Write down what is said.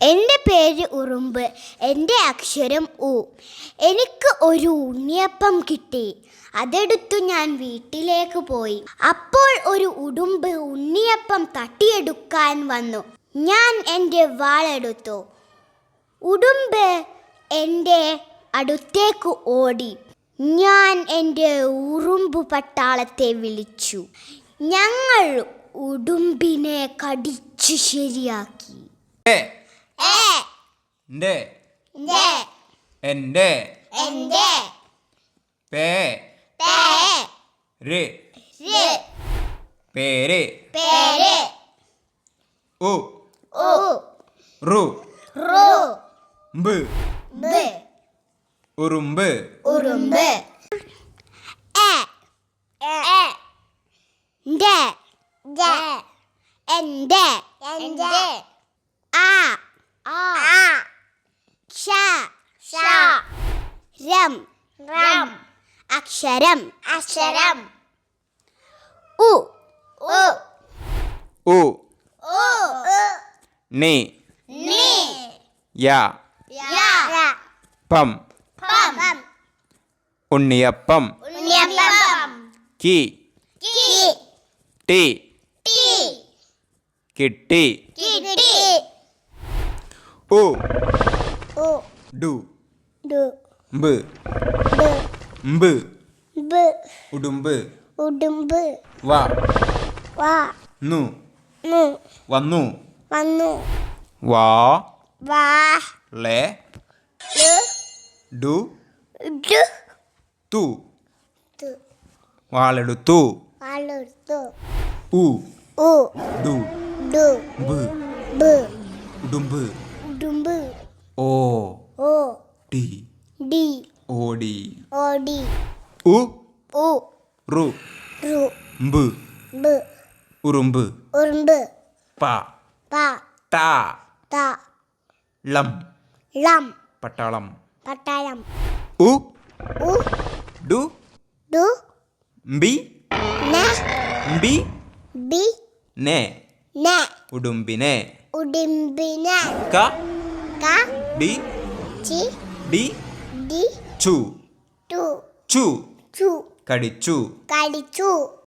എൻ്റെ പേര് ഉറുമ്പ്. എൻ്റെ അക്ഷരം ഉ. എനിക്ക് ഒരു ഉണ്ണിയപ്പം കിട്ടി. അതെടുത്തു ഞാൻ വീട്ടിലേക്ക് പോയി. അപ്പോൾ ഒരു ഉടുമ്പ് ഉണ്ണിയപ്പം തട്ടിയെടുക്കാൻ വന്നു. ഞാൻ എൻ്റെ വാളെടുത്തു. ഉടുമ്പ് എൻ്റെ അടുത്തേക്ക് ഓടി. ഞാൻ എൻ്റെ ഉറുമ്പ് പട്ടാളത്തെ വിളിച്ചു. ഞങ്ങൾ ഉടുമ്പിനെ കടിച്ചു ശരിയാക്കി. പേര് ഉറുമ്പ് എൻ്റെ അക്ഷരം ഉ നി യ പം ഉണ്ണിയപ്പം കി ടി കിട്ടി ഉ ഡു ബ് ഉടുമ്പ് വ നു വന്നു വാ ലെ ഡു തു വാളെടുത്തു ഉ ഡു ബ് ഉടുമ്പ് ഓ ടി ഓടി ഉ റു ബ് ഉറുമ്പ് പ ടാ ലം പട്ടാളം ഉ ഡു ബി നെ ഉടുമ്പിനെ ക ഡി ചു കടിച്ചു